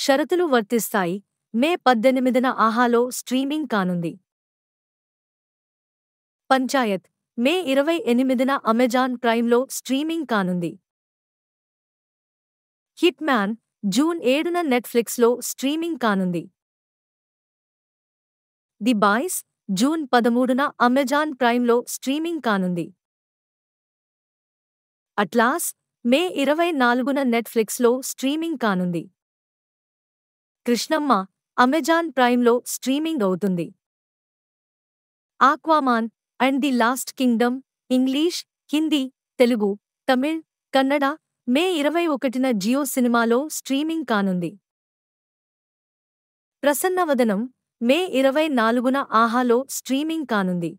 షరతులు వర్తిస్తాయి. మే 18న ఆహాలో స్ట్రీమింగ్ కానుంది. పంచాయత్ మే 28న అమెజాన్ ప్రైమ్లో స్ట్రీమింగ్ కానుంది. హిట్ మ్యాన్ జూన్ 7న నెట్ఫ్లిక్స్లో స్ట్రీమింగ్ కానుంది. ది బాయ్స్ జూన్ 13న అమెజాన్ ప్రైమ్లో స్ట్రీమింగ్ కానుంది. అట్లాస్ మే 24న నెట్ఫ్లిక్స్లో స్ట్రీమింగ్ కానుంది. కృష్ణమ్మ అమెజాన్ ప్రైమ్లో స్ట్రీమింగ్ అవుతుంది. Aquaman and the lost kingdom English, Hindi, Telugu, Tamil, Kannada May 21న జియో సినిమాలో స్ట్రీమింగ్ కానుంది. ప్రసన్నవదనం మే 24న ఆహాలో స్ట్రీమింగ్ కానుంది.